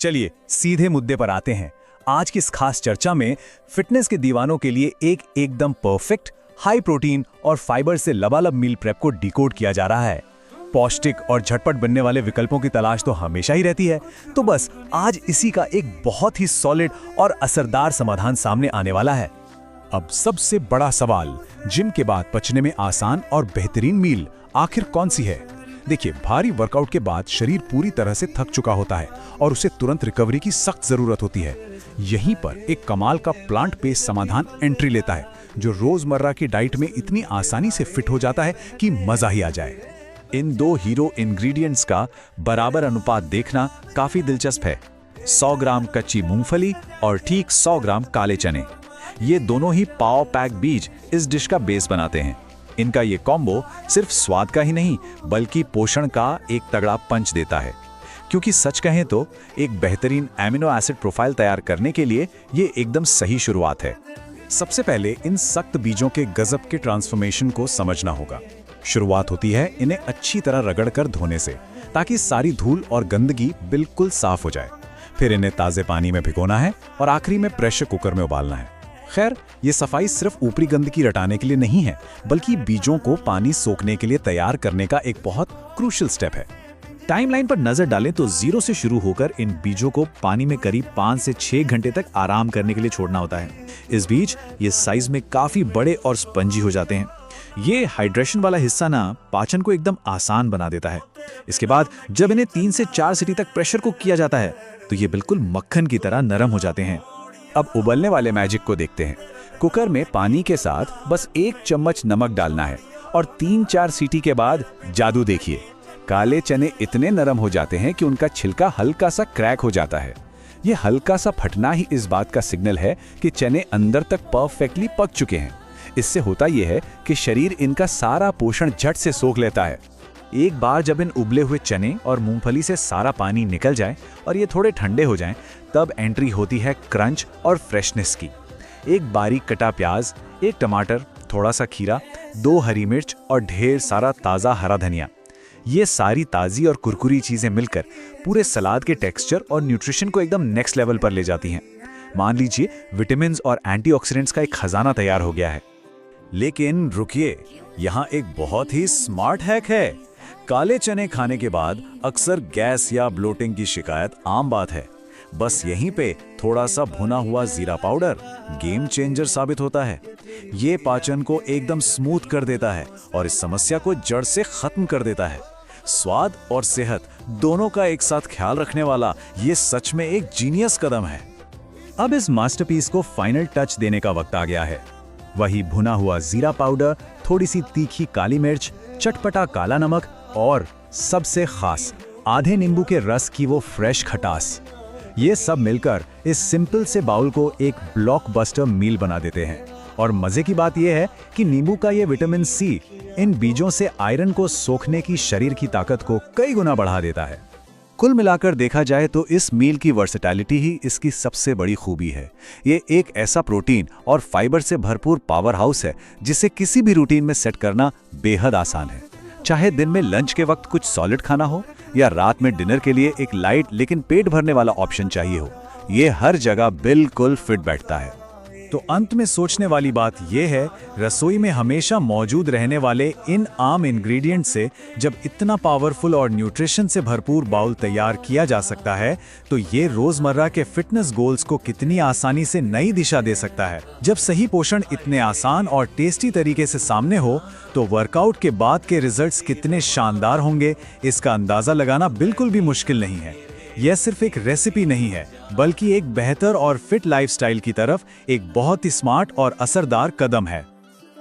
चलिए सीधे मुद्दे पर आते हैं। आज की इस खास चर्चा में फिटनेस के दीवानों के लिए एक एकदम परफेक्ट, हाई प्रोटीन और फाइबर से लबालब मील प्रेप को डिकोड किया जा रहा है। पौष्टिक और झटपट बनने वाले विकल्पों की तलाश तो हमेशा ही रहती है, तो बस आज इसी का एक बहुत ही सॉलिड और असरदार समाधान सामने आने वाला है। अब सबसे बड़ा सवाल, जिम के बाद पचने में आसान और बेहतरीन मील आखिर कौन सी है? देखिए, भारी वर्कआउट के बाद शरीर पूरी तरह से थक चुका होता है और उसे तुरंत रिकवरी की सख्त जरूरत होती है। यहीं पर एक कमाल का प्लांट बेस्ड समाधान एंट्री लेता है, जो रोजमर्रा की डाइट में इतनी आसानी से फिट हो जाता है कि मजा ही आ जाए। इन दो हीरो इंग्रेडिएंट्स का बराबर अनुपात देखना काफी दिलचस्प है। 100 ग्राम कच्ची मूंगफली और ठीक 100 ग्राम काले चने। ये दोनों ही पाव पैक बीज इस डिश का बेस बनाते हैं। इनका ये कॉम्बो सिर्फ स्वाद का ही नहीं, बल्कि पोषण का एक तगड़ा पंच देता है। क्योंकि सच कहें तो एक बेहतरीन एमिनो एसिड प्रोफाइल तैयार करने के लिए ये एकदम सही शुरुआत है। सबसे पहले इन सख्त बीजों के गजब के ट्रांसफॉर्मेशन को समझना होगा। शुरुआत होती है इन्हें अच्छी तरह रगड़कर धोने से, ताकि सारी धूल और गंदगी बिल्कुल साफ हो जाए। फिर इन्हें ताजे पानी में भिगोना है और आखिरी में प्रेशर कुकर में उबालना है। खैर, ये सफाई सिर्फ ऊपरी गंदगी हटाने के लिए नहीं है, बल्कि बीजों को पानी सोखने के लिए तैयार करने का एक बहुत क्रूशियल स्टेप है। टाइमलाइन पर नजर डालें तो 0 से शुरू होकर इन बीजों को पानी में करीब 5 से 6 घंटे तक आराम करने के लिए छोड़ना होता है। इस बीच ये साइज में काफी बड़े और स्पंजी हो जाते हैं। ये हाइड्रेशन वाला हिस्सा ना पाचन को एकदम आसान बना देता है। इसके बाद जब इन्हें 3 से 4 सीटी तक प्रेशर कुक किया जाता है तो ये बिल्कुल मक्खन की तरह नरम हो जाते हैं। अब उबलने वाले मैजिक को देखते हैं। कुकर में पानी के साथ बस 1 चम्मच नमक डालना है और 3-4 सीटी के बाद जादू देखिए। काले चने इतने नरम हो जाते हैं कि उनका छिलका हल्का सा क्रैक हो जाता है। ये हल्का सा फटना ही इस बात का सिग्नल है कि चने अंदर तक परफेक्टली पक चुके हैं। इससे होता यह है कि शरीर इनका सारा पोषण झट से सोख लेता है। एक बार जब इन उबले हुए चने और मूंगफली से सारा पानी निकल जाए और ये थोड़े ठंडे हो जाएं, तब एंट्री होती है क्रंच और फ्रेशनेस की। एक बारीक कटा प्याज, 1 टमाटर, थोड़ा सा खीरा, 2 हरी मिर्च और ढेर सारा ताज़ा हरा धनिया। ये सारी ताज़ी और कुरकुरी चीज़ें मिलकर पूरे सलाद के टेक्सचर और न्यूट्रिशन को एकदम नेक्स्ट लेवल पर ले जाती हैं। मान लीजिए विटामिन और एंटीऑक्सीडेंट्स का एक खजाना तैयार हो गया है। लेकिन रुकिए, यहाँ एक बहुत ही स्मार्ट हैक है। काले चने खाने के बाद अक्सर गैस या ब्लोटिंग की शिकायत आम बात है। बस यहीं पे थोड़ा सा भुना हुआ जीरा पाउडर गेम चेंजर साबित होता है। ये पाचन को एकदम स्मूथ कर देता है और इस समस्या को जड़ से खत्म कर देता है। स्वाद और सेहत दोनों का एक साथ ख्याल रखने वाला ये सच में एक जीनियस कदम है। अब इस मास्टरपीस को फाइनल टच देने का वक्त आ गया है। वही भुना हुआ जीरा पाउडर, थोड़ी सी तीखी काली मिर्च, चटपटा काला नमक और सबसे खास आधे नींबू के रस की वो फ्रेश खटास। ये सब मिलकर इस सिंपल से बाउल को एक ब्लॉकबस्टर मील बना देते हैं। और मजे की बात यह है कि नींबू का ये विटामिन सी इन बीजों से आयरन को सोखने की शरीर की ताकत को कई गुना बढ़ा देता है। कुल मिलाकर देखा जाए तो इस मील की वर्सेटैलिटी ही इसकी सबसे बड़ी खूबी है। ये एक ऐसा प्रोटीन और फाइबर से भरपूर पावर हाउस है जिसे किसी भी रूटीन में सेट करना बेहद आसान है। चाहे दिन में लंच के वक्त कुछ सॉलिड खाना हो या रात में डिनर के लिए एक लाइट लेकिन पेट भरने वाला ऑप्शन चाहिए हो, ये हर जगह बिल्कुल फिट बैठता है। तो अंत में सोचने वाली बात यह है, रसोई में हमेशा मौजूद रहने वाले इन आम इंग्रेडिएंट से जब इतना पावरफुल और न्यूट्रिशन से भरपूर बाउल तैयार किया जा सकता है, तो ये रोजमर्रा के फिटनेस गोल्स को कितनी आसानी से नई दिशा दे सकता है। जब सही पोषण इतने आसान और टेस्टी तरीके से सामने हो, तो वर्कआउट के बाद के रिजल्ट्स कितने शानदार होंगे, इसका अंदाजा लगाना बिल्कुल भी मुश्किल नहीं है। यह सिर्फ एक रेसिपी नहीं है, बल्कि एक बेहतर और फिट लाइफस्टाइल की तरफ एक बहुत ही स्मार्ट और असरदार कदम है।